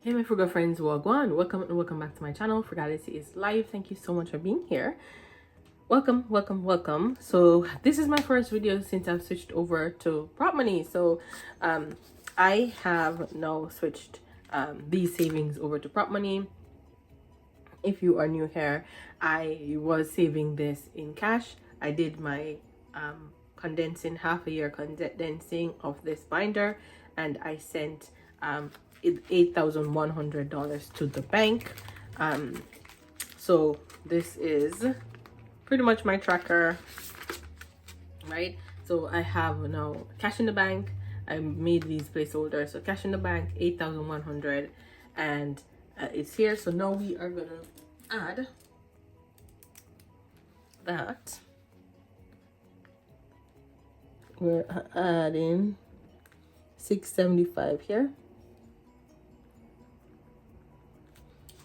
Hey my frugal friends, welcome back to my channel. Frugality is Life. Thank you so much for being here. Welcome. So this is my first video since I've switched over to prop money. So I have now switched these savings over to prop money. If you are new here, I was saving this in cash. I did my condensing, half a year condensing of this binder, and I sent $8,100 to the bank. So this is pretty much my tracker, right? So I have now cash in the bank. I made these placeholders. So cash in the bank, 8,100, and it's here. So now we are gonna add that. We're adding 675 here,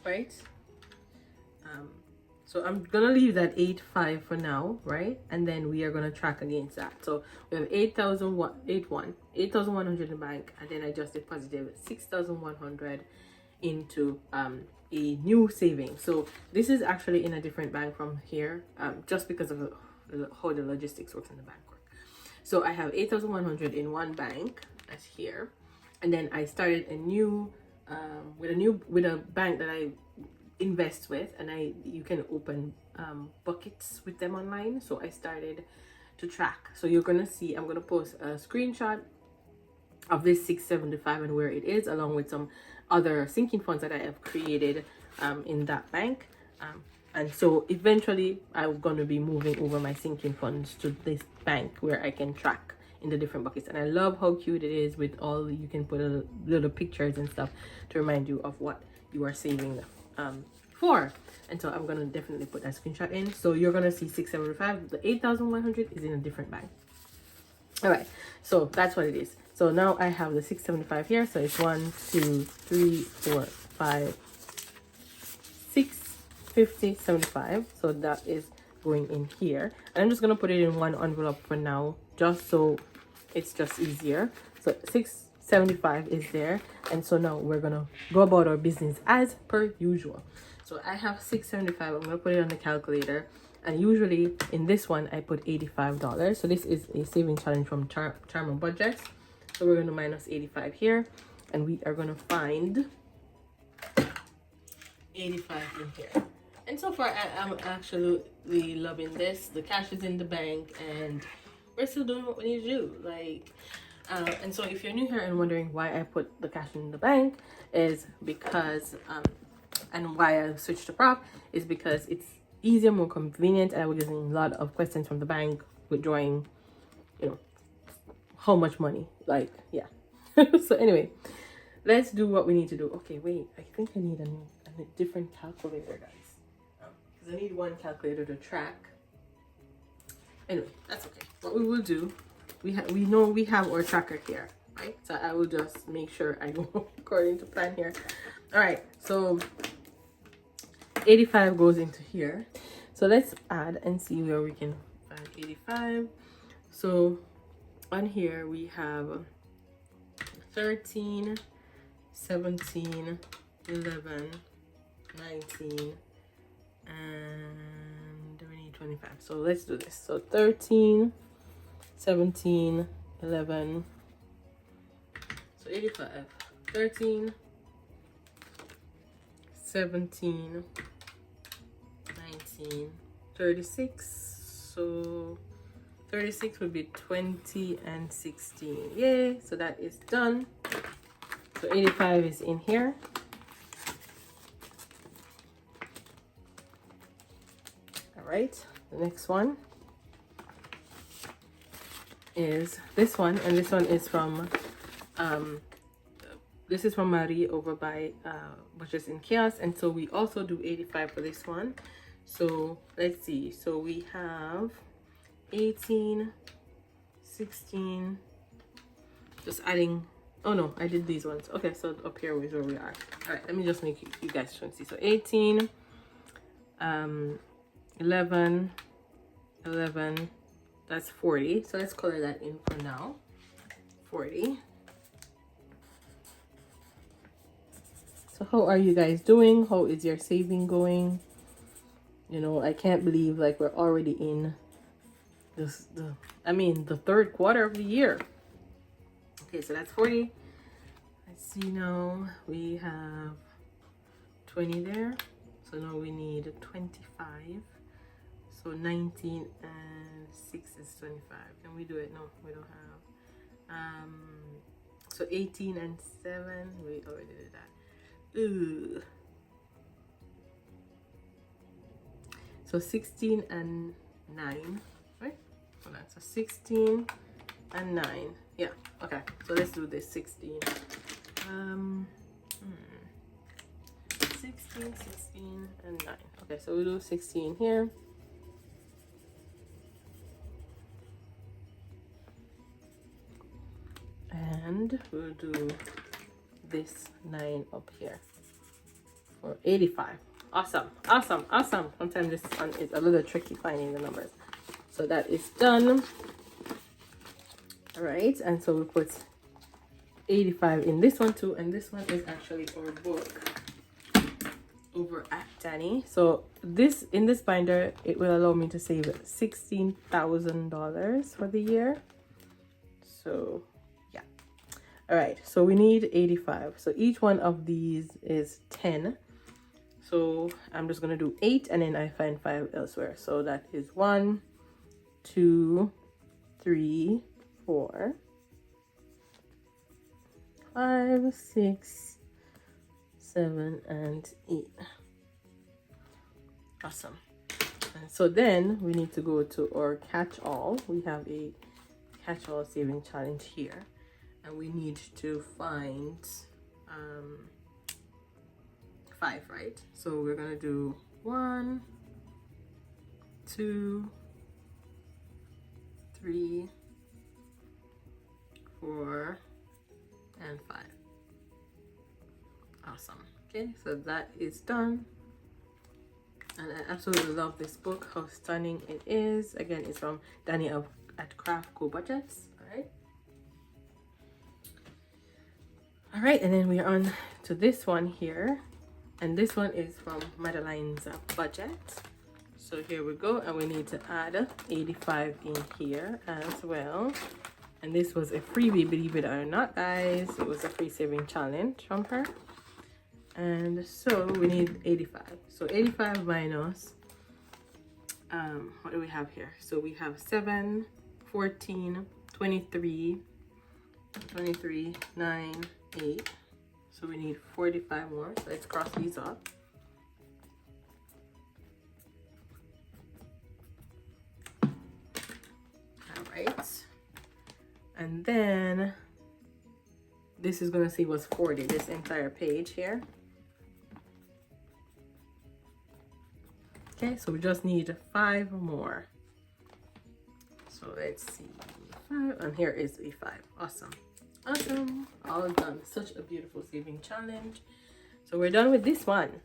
right? So I'm gonna leave that 8,500 for now, right? And then we are gonna track against that. So we have 8,100 in the bank, and then I just deposited 6,100 into a new saving. So this is actually in a different bank from here, just because of how the logistics works in the bank work. So I have 8,100 in one bank, that's here, and then I started a new with a bank that I invest with, and you can open buckets with them online. So I started to track. So you're gonna see, I'm gonna post a screenshot of this 675 and where it is, along with some other sinking funds that I have created in that bank. And so eventually I'm going to be moving over my sinking funds to this bank where I can track in the different buckets. And I love how cute it is with all, you can put a little pictures and stuff to remind you of what you are saving for. And so I'm going to definitely put that screenshot in. So you're going to see 675. The 8,100 is in a different bank. All right, so that's what it is. So now I have the 675 here. So it's 1, 2, 3, 4, 5, 6, 50, 75. So that is going in here, and I'm just gonna put it in one envelope for now, just so it's just easier. So 675 is there, and so now we're gonna go about our business as per usual. So I have 675. I'm gonna put it on the calculator, and usually in this one I put $85. So this is a saving challenge from Charm Budgets. So we're gonna minus 85 here, and we are gonna find 85 in here. And so far I'm absolutely loving this. The cash is in the bank, and we're still doing what we need to do. Like and so if you're new here and wondering why I put the cash in the bank, is because and why I switched to prop is because it's easier, more convenient, and I was getting a lot of questions from the bank withdrawing, how much money, like, yeah. So anyway, let's do what we need to do. Okay, wait, I think I need a different calculator, guys, because I need one calculator to track. Anyway, that's okay. What we will do, we know we have our tracker here, right? So I will just make sure I go according to plan here. All right, so 85 goes into here. So let's add and see where we can find 85. So on here we have 13, 17, 11, 19, and we need 25. So let's do this. So 13, 17, 11, so 85, 13, 17, 19, 36. So 36 would be 20 and 16. Yay! So that is done. So 85 is in here. All right, the next one is this one, and this one is from this is from Marie over by Butchers in Chaos, and so we also do 85 for this one. So let's see. So we have 18, 16, just adding, oh no, I did these ones. Okay, so up here is where we are. All right, let me just make you guys try and see. So 18, 11, that's 40. So let's color that in for now. 40. So how are you guys doing? How is your saving going? You know, I can't believe like we're already in the third quarter of the year. Okay, so that's 40. Let's see, now we have 20 there. So now we need 25. So 19 and 6 is 25. Can we do it? No, we don't have. So 18 and 7, we already did that. Ooh. So 16 and 9, right? Hold on. So 16 and 9. Yeah, okay. So let's do this 16. 16 and 9. Okay, so we'll do 16 here. And we'll do this 9 up here for 85. Awesome. Sometimes this one is a little tricky finding the numbers. So that is done. All right, and so we put 85 in this one too, and this one is actually our book over at Danny. So this, in this binder, it will allow me to save $16,000 for the year. So yeah. All right, so we need 85. So each one of these is 10. So I'm just gonna do 8 and then I find 5 elsewhere. So that is 1, 2, 3, 4, 5, 6, 7, and 8. Awesome. And so then we need to go to our catch-all. We have a catch-all saving challenge here, and we need to find 5, right? So we're gonna do 1, 2, 3, 4, and 5. Awesome. Okay, so that is done, and I absolutely love this book, how stunning it is. Again, it's from Danny at Craft Co Budgets. All right, and then we are on to this one here, and this one is from Madeline's budget. So here we go, and we need to add 85 in here as well. And this was a freebie, believe it or not, guys. It was a free saving challenge from her. And so we need 85. So 85 minus, what do we have here? So we have 7, 14, 23, 9, 8. So we need 45 more. So let's cross these off. All right. And then this is going to see what's 40, this entire page here. Okay, so we just need 5 more. So let's see, 5, and here is a 5. Awesome. All done. Such a beautiful saving challenge. So we're done with this one.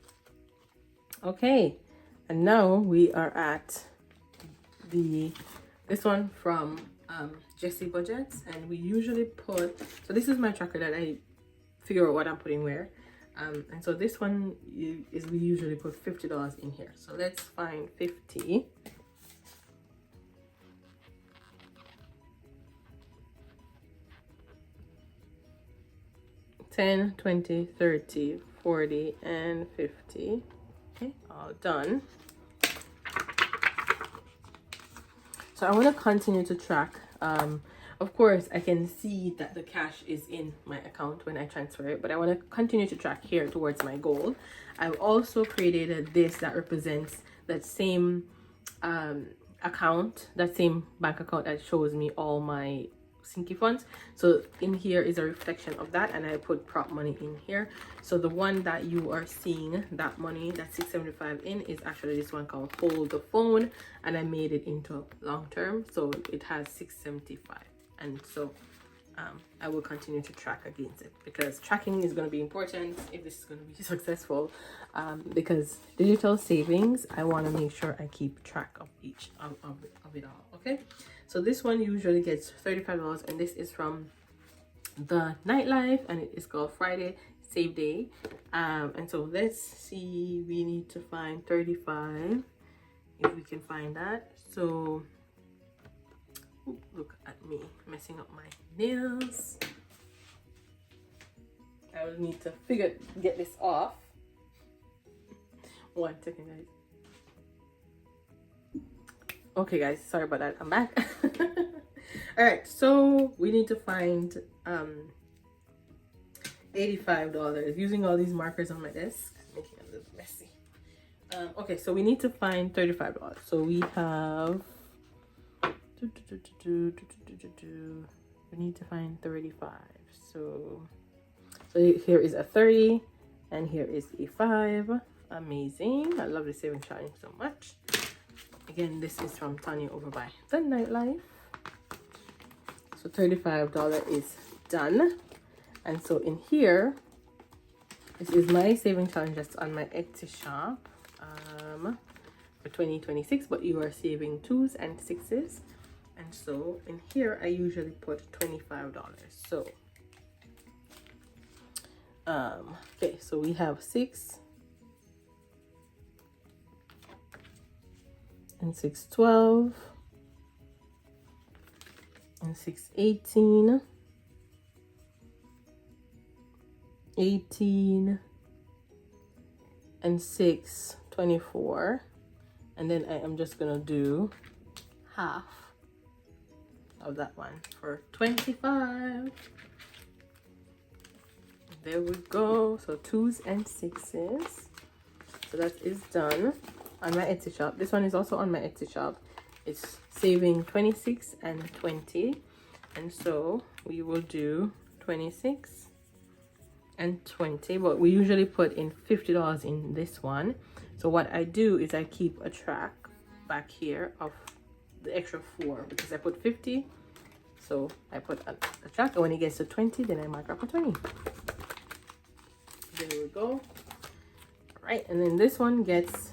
Okay, and now we are at this one from Jessie Budgets, and we usually put, so this is my tracker that I figure out what I'm putting where, and so this one is we usually put $50 in here. So let's find 50. $10, $20, $30, $40, and $50. Okay, all done. So I want to continue to track. Of course, I can see that the cash is in my account when I transfer it, but I want to continue to track here towards my goal. I've also created this that represents that same account, that same bank account that shows me all my Sinky funds. So in here is a reflection of that, and I put prop money in here. So the one that you are seeing, that money, that 675 in, is actually this one called Hold the Phone, and I made it into long term, so it has 675. And so I will continue to track against it, because tracking is going to be important if this is going to be successful, because digital savings, I want to make sure I keep track of each of it all. Okay, so this one usually gets $35, and this is from the Nightlife, and it is called Friday save day. And so let's see, we need to find 35 if we can find that. So ooh, look at me messing up my nails. I will need to get this off. 1 second, guys. Okay guys, sorry about that, I'm back. All right, so we need to find $85 using all these markers on my desk, making it a little messy. Okay, so we need to find $35. So we have we need to find 35. So here is a 30 and here is a 5. Amazing. I love the saving challenge so much. Again, this is from Tanya over by The Nightlife. So $35 is done. And so in here, this is my saving challenge that's on my Etsy shop for 2026, but you are saving 2s and 6s. And so in here, I usually put $25. So okay, so we have 6 and 612 and 618, 18 and 624, and then I am just gonna do half of that one for 25. There we go. So 2s and 6s. So that is done on my Etsy shop. This one is also on my Etsy shop. It's saving 26 and 20. And so we will do 26 and 20. But we usually put in $50 in this one. So what I do is I keep a track back here of the extra 4 because I put 50. So I put a track, and when it gets to 20, then I mark up a 20. There we go. All right, and then this one gets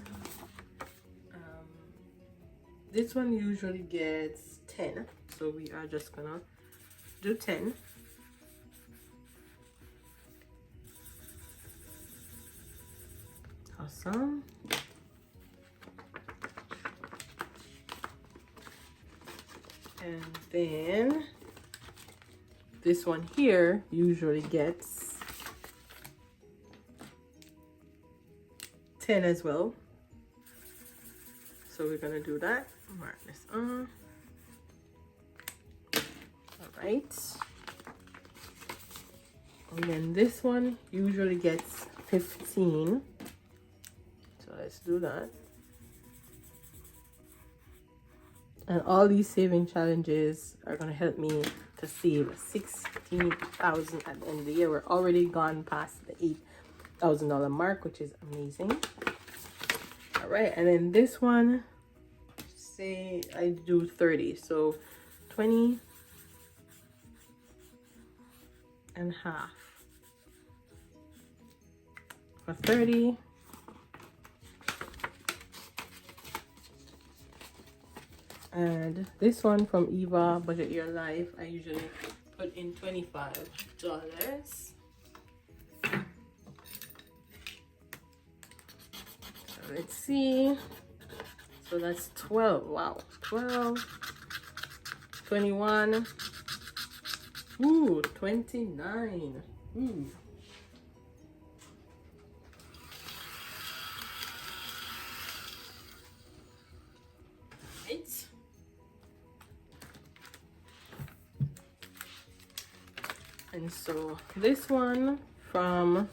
this one usually gets 10, so we are just gonna do 10. Awesome. And then this one here usually gets 10 as well. So we're gonna do that. Mark this on. All right. And then this one usually gets 15. So let's do that. And all these saving challenges are going to help me to save $16,000 at the end of the year. We're already gone past the $8,000 mark, which is amazing. All right, and then this one, say I do 30, so 20 and half for 30. And this one from Eva Budget Your Life, I usually put in $25. So let's see. So that's 12. Wow. 12, 21. Ooh, 29. Ooh. Right. And so this one from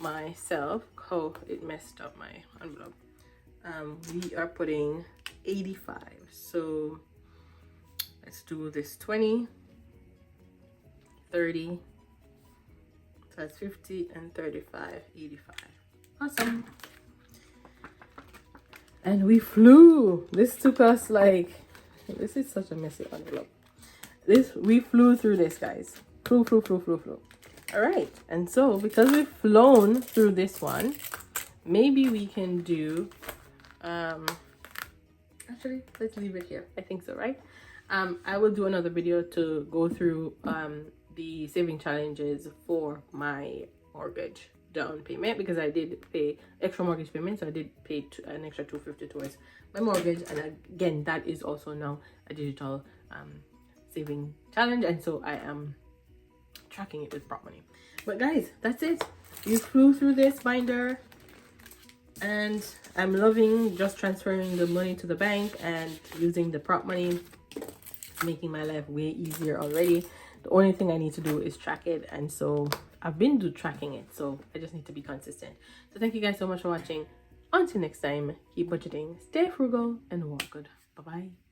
myself, oh, it messed up my envelope. We are putting 85. So let's do this 20, 30. So that's 50 and 35, 85. Awesome. And we flew. This took us like, this is such a messy envelope. We flew through this, guys. Flew. All right, and so because we've flown through this one, maybe we can do actually, let's leave it here. I think so, right? I will do another video to go through the saving challenges for my mortgage down payment, because I did pay extra mortgage payment, so I did pay an extra $250 towards my mortgage. And again, that is also now a digital saving challenge, and so I am tracking it with Prop Money. But guys, that's it. You flew through this binder, and I'm loving just transferring the money to the bank and using the Prop Money. It's making my life way easier already. The only thing I need to do is track it, and so I've been tracking it, so I just need to be consistent. So thank you guys so much for watching. Until next time, keep budgeting, stay frugal, and walk good. Bye bye.